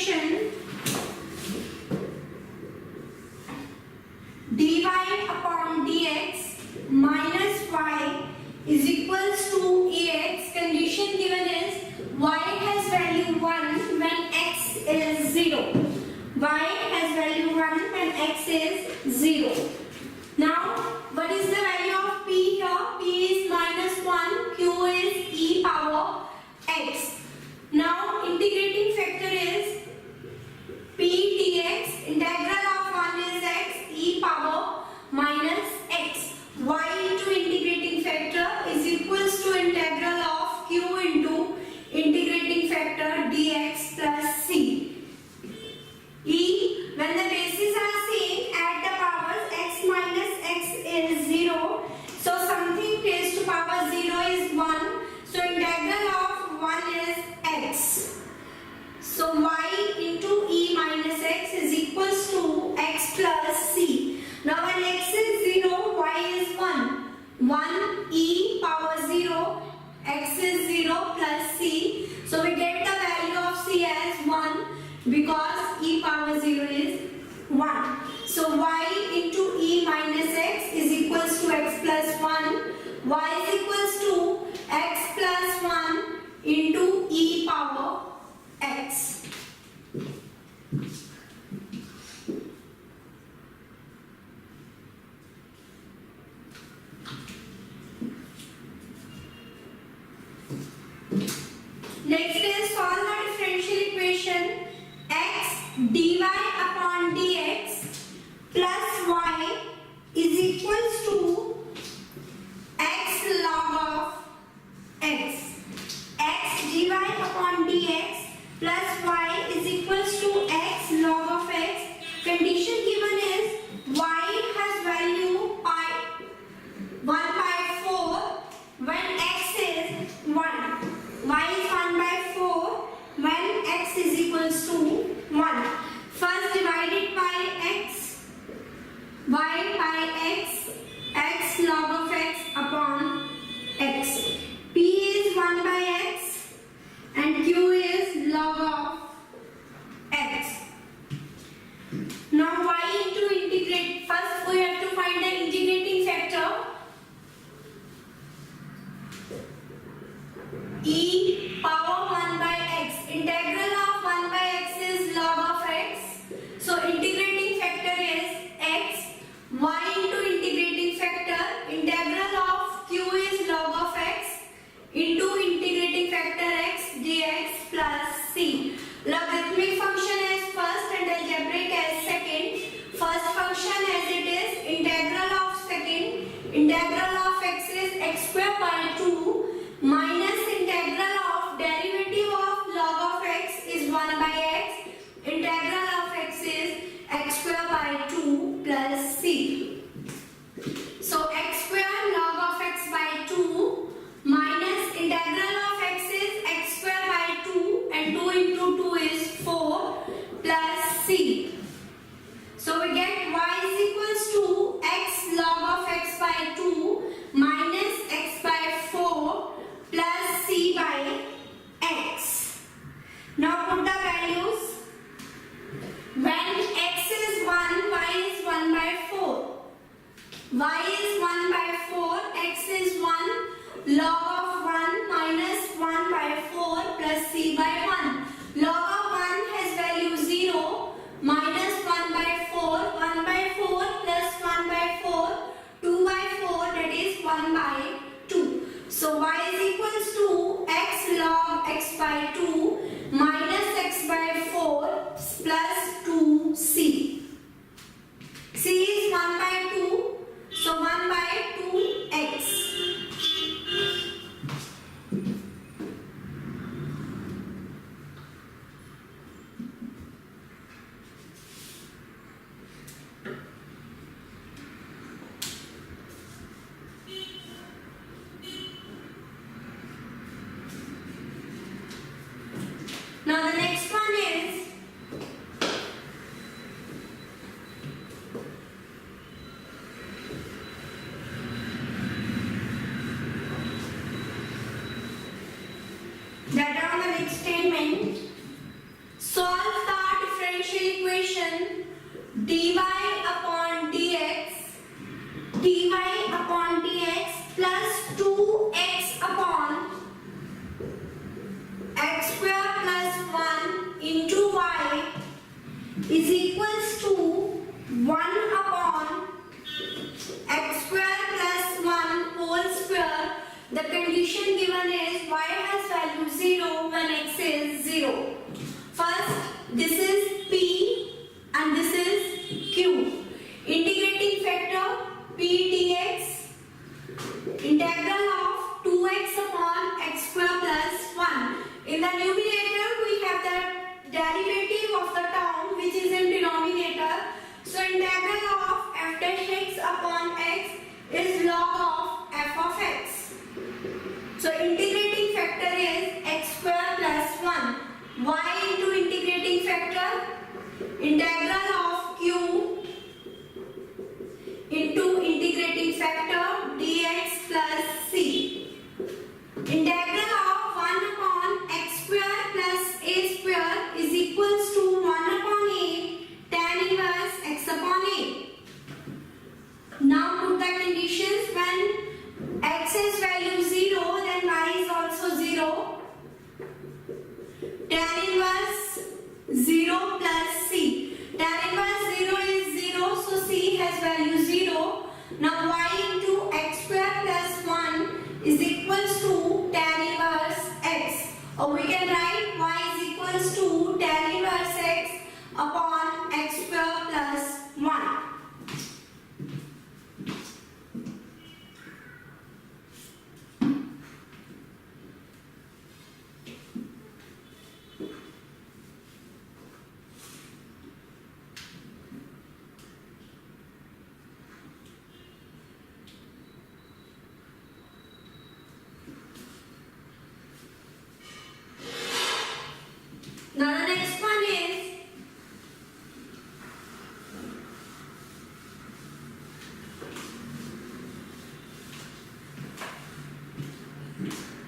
equation dy upon dx minus y is equals to ax. Condition given is y has value 1 when x is 0. Y has value 1 when x is 0. Now, what is the value of p here? P is minus 1, q is e power x. Now, integrating factor is p dx, integral of 1 is x, e power minus x. Y into integrating factor is equals to integral of q into integrating factor dx plus c. E, when the bases are same, add the powers. X minus x is 0. So something raised to power 0 is 1. So integral of 1 is x. So y into e minus x is equals to x plus c. Now when x is 0, y is 1. 1 e power 0, x is 0 plus c. So we get the value of c as 1 because e power 0 is 1. So y into e minus x is equals to x plus 1. Y is equals to x plus 1 into e power x. Next is solve the differential equation x dy upon dx plus y is equals to x log of x. X dy upon dx plus y is equals to x log of x. Condition given is y has value 1 by 4 when x is 1. Y is 1 by 4 when x is equals to 1. First divided by x, y by x, x log of x upon x. P is 1 by x and q is log of x. Now y into integrate. First we have to find the integrating factor. E power 1 by x. Integral of 1 by x is log of x. So integrating factor is x. Y into integrating factor. Integral of q is log of x into integrating factor x dx plus c. Logarithmic function as first and algebraic as second. First function as it is integral of second. Integral of x is x square by 2 minus integral of derivative of log of x is 1 by x. Integral of x is x square by 2 plus c. So x square log of x by 2 minus integral of x is x square by 2 and 2 into 2 is 4 plus c. So we get y is equals to x log of x by 2 minus x by 4 plus c by x. Now put the values. When x is 1, y is 1 by 4. Y is 1 by 4, x is 1, log of 1 minus 1 by 4 plus c by 1. Log of 1 has value 0, minus 1 by 4, 1 by 4 plus 1 by 4, 2 by 4, that is 1 by 2. So y is equals to x log x by 2 minus x by 4 plus 2c. C is 1 by 2, so 1 by 2x. Now the next one is that on the next statement Solve the differential equation dy upon dx plus 2x upon x square plus 1 into y is equals to 1 upon x square plus 1 whole square. The condition given is y has value 0 when x is 0. First, this is p and this is q. Integrating factor p dx, integral of 2x upon x square plus 1. In the numerator, we have the derivative of the term which is in denominator. So integral of f dash x upon x is log of f of x. So integrating factor is x square plus 1. Y into integrating factor, integral of q into integrating factor dx plus c. Integral of 1 upon x square plus a square is equals to 1 upon a tan inverse x upon a. Now put the conditions. When x is value 0, then y is also 0. Tan inverse 0 plus c. Tan inverse 0 is 0, so c has value 0. Now y into x square plus 1 is equals to tan inverse x. Or we can write y is equals to tan inverse x upon x square plus 1. Now the next one is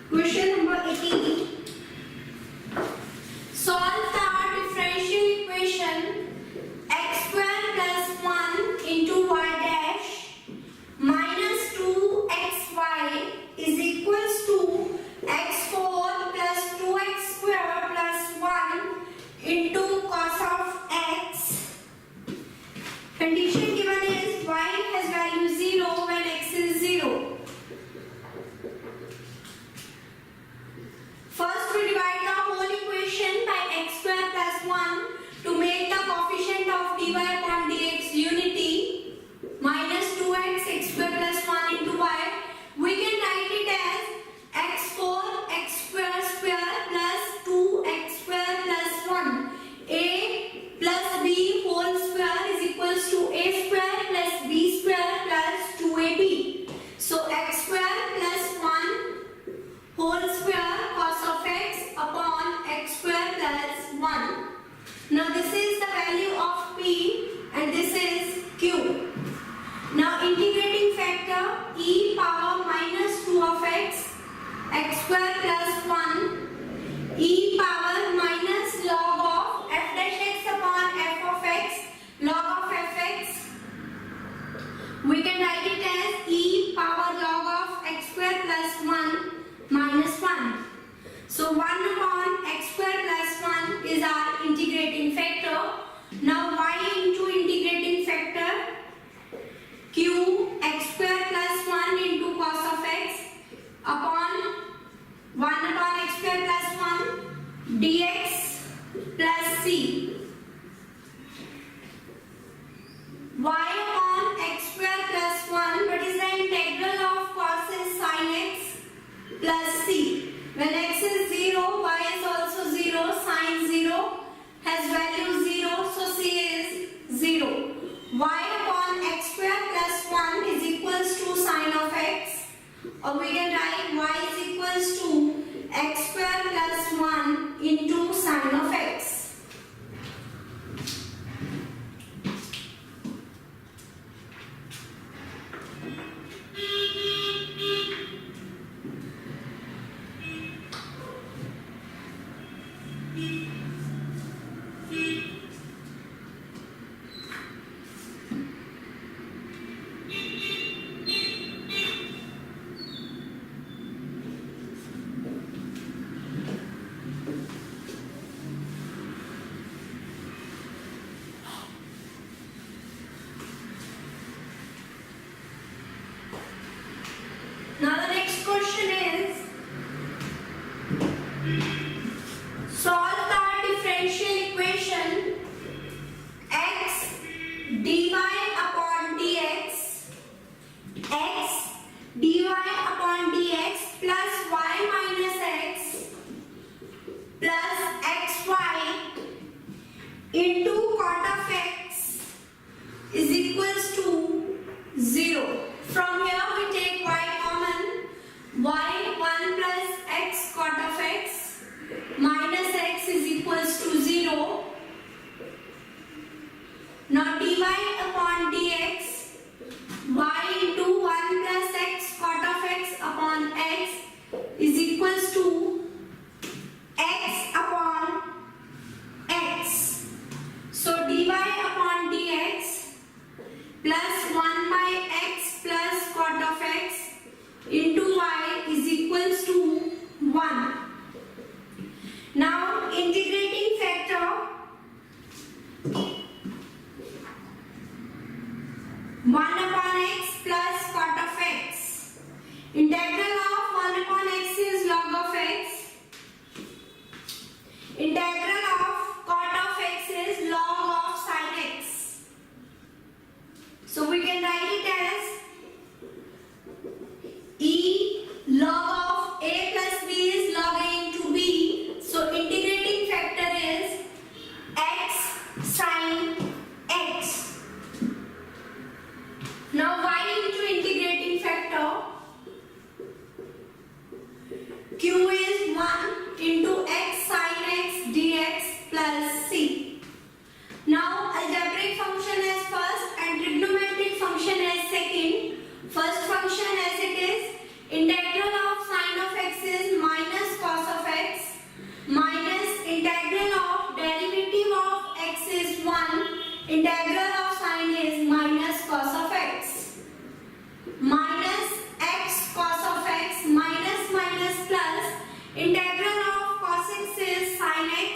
question number 18. Solve the differential equation x square plus 1 into y dash minus 2xy is equals to x4 plus 2x square plus 1 into cos of x. Condition given is y has value 0 when x is 0. First we divide the whole equation by x square plus 1 to make the coefficient of dy upon dx unity. Minus 2x x square plus 1 into y. We can write it as x4 x square square plus 2x square plus 1. A plus b whole square is equals to a square plus b square plus 2ab. So x square plus 1 whole square cos of x upon x square plus 1. Now this is the value of p and this is q. Now integrating factor e power minus 2 of x square plus 1 e power minus log of f dash x upon f of x log of fx. We can write it as e power log of x square plus 1 minus 1. So 1 upon x square plus 1 is our integrating factor. Now y into integrating factor q x square plus 1 into cos of x upon 1 upon x square plus 1 dx plus c. Y upon x square plus 1, what is the integral of cos is sin x plus c. When x is 0, y is also 0, sin 0 has value 0, so c is 0. Y upon x square plus 1 is equals to sin of x, or we can write y is equals to x square plus 1 into sin of x. Now integrating factor 1 upon x plus cot of x. Integral of 1 upon x is log of x. Integral of cot of x is log of sin x. So we can write it as e log of a plus b is log a into b. So integrating factor is x sin x. Now y into integrating factor q is 1 into x sin x dx plus c. Now algebraic function as first and trigonometric function as second. First function as it is integral of sin of x is minus cos of x minus integral of derivative of x is 1. Integral of sin is minus cos of x minus x cos of x minus minus plus integral of cos x is sin x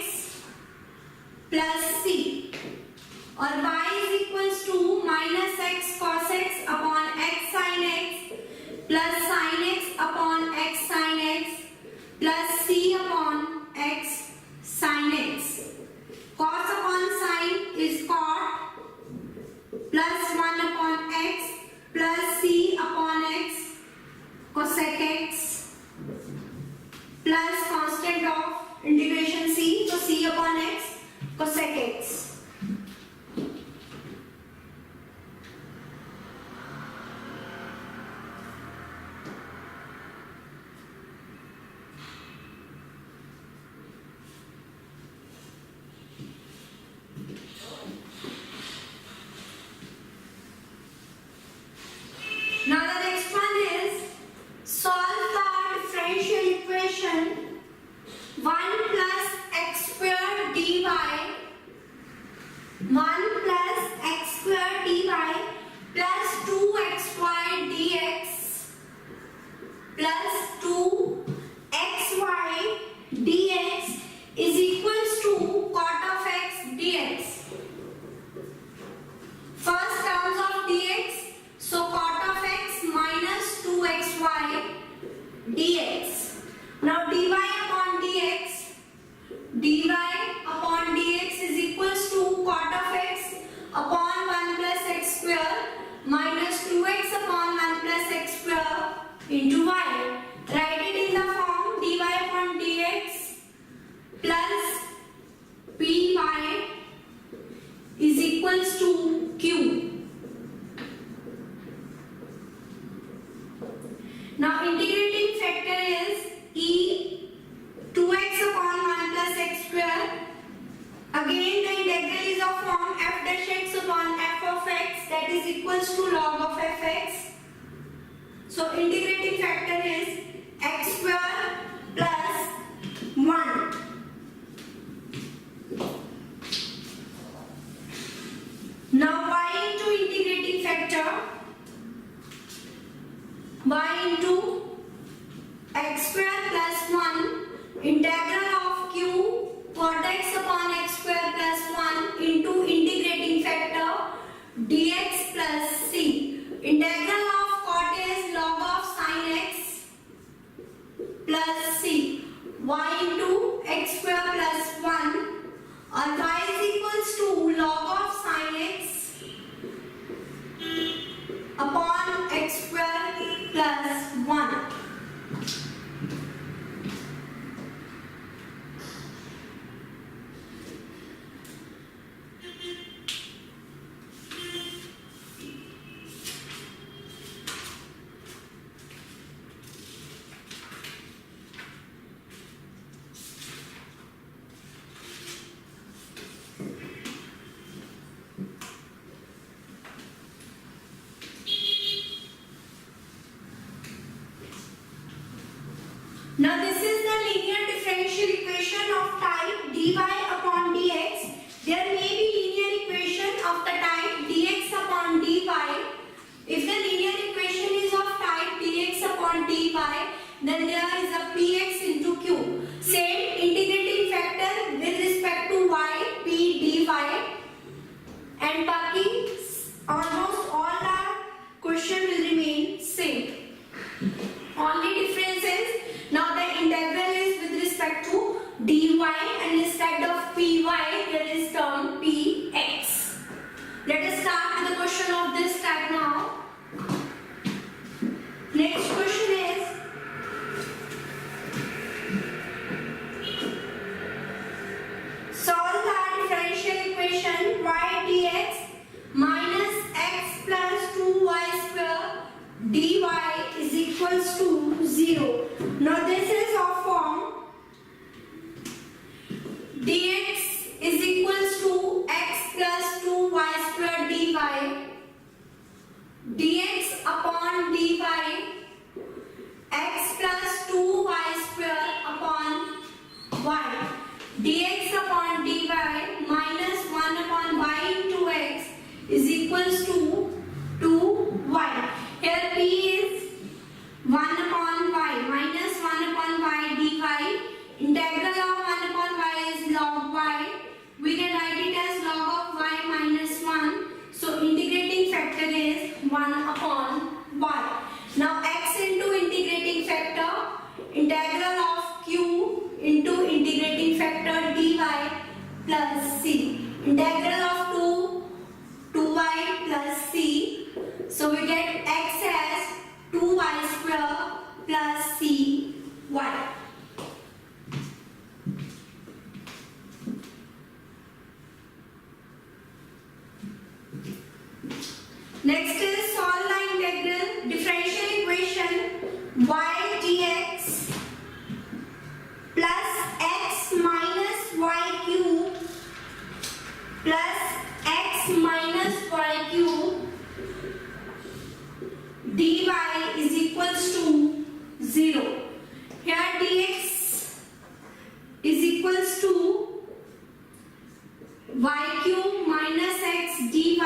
plus c, or y is equals to minus x cos x upon x sin x plus sin x upon x sin x plus c upon x sin x. Cos upon sin is cot plus 1 upon x plus c upon x cosec x plus constant of integration c, so c upon x cosec x. Now the next one is solve the differential equation 1 plus x square dy 1 plus x square dy plus 2xy dx plus 2xy dx is equals to cot of x dx. First terms of dx, so cot of x minus 2xy dx. Now dy upon dx, dy upon dx is equals to cot of x upon 1 plus x square minus 2x upon 1 plus x square into y. Write it in the form dy upon dx plus py is equals to q. Now integrating factor is e 2x upon 1 plus x square. Again the integral is of form f dash x upon f of x, that is equals to log of fx. So integrating factor is x square plus 1. Now y into integrating factor, y into x square plus 1 integral of q cot x upon x square plus 1 into integrating factor dx plus c. Integral of cot is log of sin x plus c. Y into x square plus 1, or y is equals to log of sin x upon x square plus 1. Now this is the linear differential equation of type dy upon dx. There may be linear equation of the type dx upon dy. If the linear equation is of type dx upon dy, then there is a px into q. Same integrating factor dy, and instead of py there is term px. Let us start with a question of this type now. Next question is, solve the differential equation y dx minus x plus 2y square dy is equals to 0. Now this is of form dx is equals to x plus 2y square dy, dx upon dy, x plus 2y square upon y, dx upon dy minus 1 upon y into x is equals to 2y. Here p is 1 upon y minus 1 upon y dy. Integral of 1 upon y is log y. We can write it as log of y minus 1. So integrating factor is 1 upon y. Now x into integrating factor, integral of q into integrating factor dy plus c. Integral of 2y plus c. So we get x as 2y square plus c y. Next is solve the integral differential equation y dx plus x minus y cube plus x minus y cube dy is equals to 0. Here dx is equals to y cube minus x dy.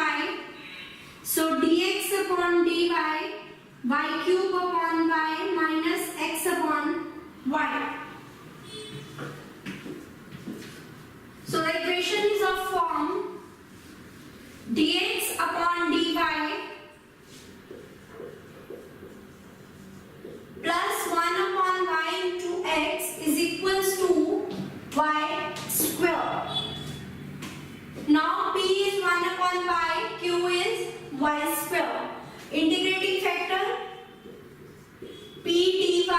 So dx upon dy, y cube upon y minus x upon y. So the equation is of form dx upon dy plus 1 upon y into x is equals to y square. Now p is 1 upon y, q is y square. Integrating factor p dy,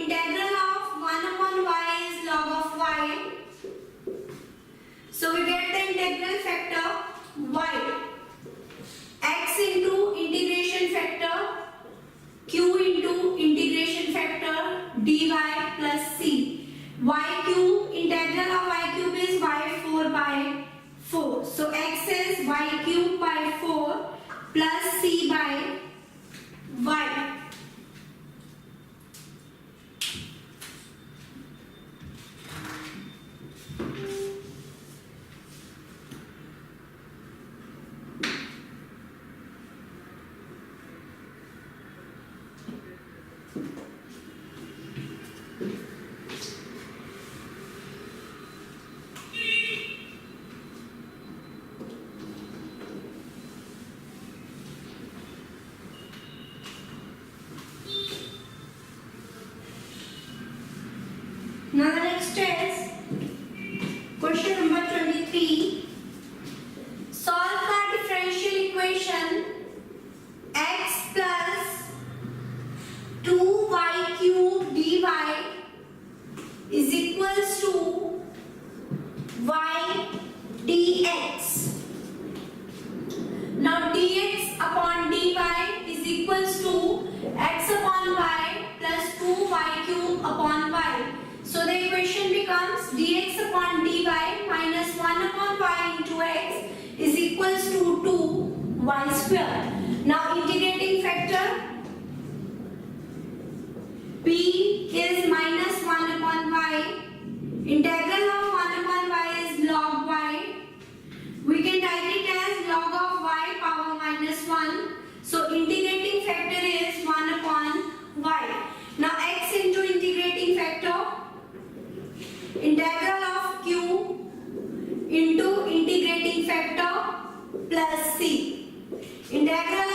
integral of 1 upon y is log of y. So we get the integral factor y. X into integration factor q into integration factor dy plus c. Y cube, integral of y cube is y4 by 4. So x is y cube by 4 plus c by y. Now the next is question number 23. Solve the differential equation x plus 2y cube dy is equals to y dx. Now dx upon dy is equals to x upon y plus 2y cube upon y. So the equation becomes dx upon dy minus 1 upon y into x is equals to 2y square. Now integrating factor p is minus 1 upon y. Integral of 1 upon y is log y. We can write it as log of y power minus 1. So integrating factor is 1 upon y. Now x into integrating factor, integral of q into integrating factor plus c. Integral